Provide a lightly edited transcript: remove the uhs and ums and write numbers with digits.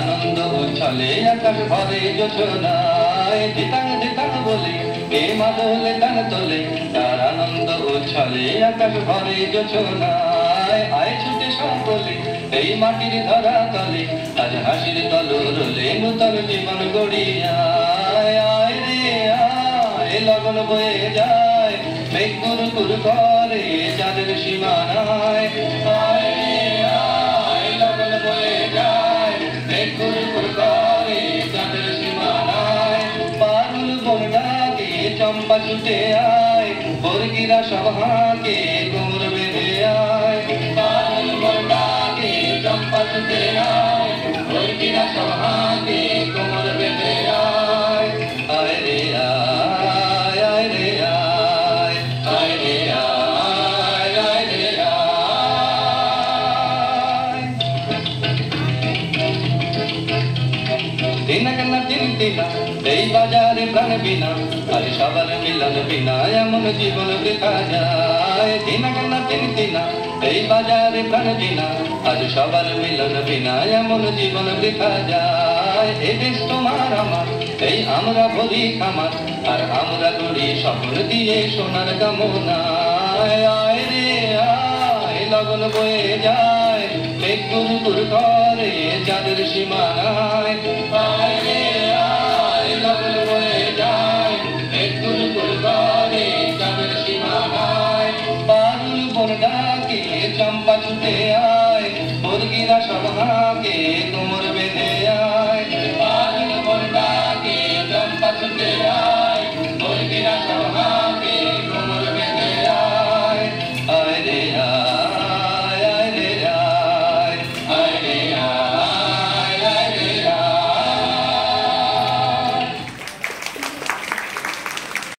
আনন্দ উচ্ছলে আকাশ ভরে যোচনায় দিতাং দিতাং বলে কে মাদলে তান তোলে তার আনন্দ উচ্ছলে আকাশ ভরে যোচনায় আয় ছুটে সকলে এই মাটির ধরা তলে আজ হাসির তলরলে নূতন জীবন গড়িয়ায় আয় রে আয় লগন বয়ে যায় মেঘ কুরু কুরু করে চাঁদের সীমানায় আয় রে আয় লগন বয়ে যায় মেঘ কুরু কুরু করে চাঁদের সীমানায় পারুল বনডাকে চম্পা ছুটে আয় বর্গিরা সব হাঁকে কোমর বেঁধে আয় পারুল বনডাকে চম্পা ছুটে আয় বর্গিরা সব হাঁকে কোমর বেঁধে আয় আয় রে আয় আয় রে আয় আয় রে আয় আয় রে আয় দিনা কেনা দিন দিনা এই বাজারে প্রাণ বিনা আরে সবার মিলন বিনা এমন জীবন বৃথা যায় দিনা কেনা দিন দিনা এই বাজারে প্রাণ বিনা আজ সবার মিলন বিনা এমন জীবন বৃথা যায় এ দেশ তোমার আমার এই আমরা ভরি খামার আর আমরা গড়ি স্বপ্ন দিয়ে সোনার কামনায় আয় রে আয় লগন বয়ে যায় মেঘ কুরু কুরু করে চাঁদের সীমানায়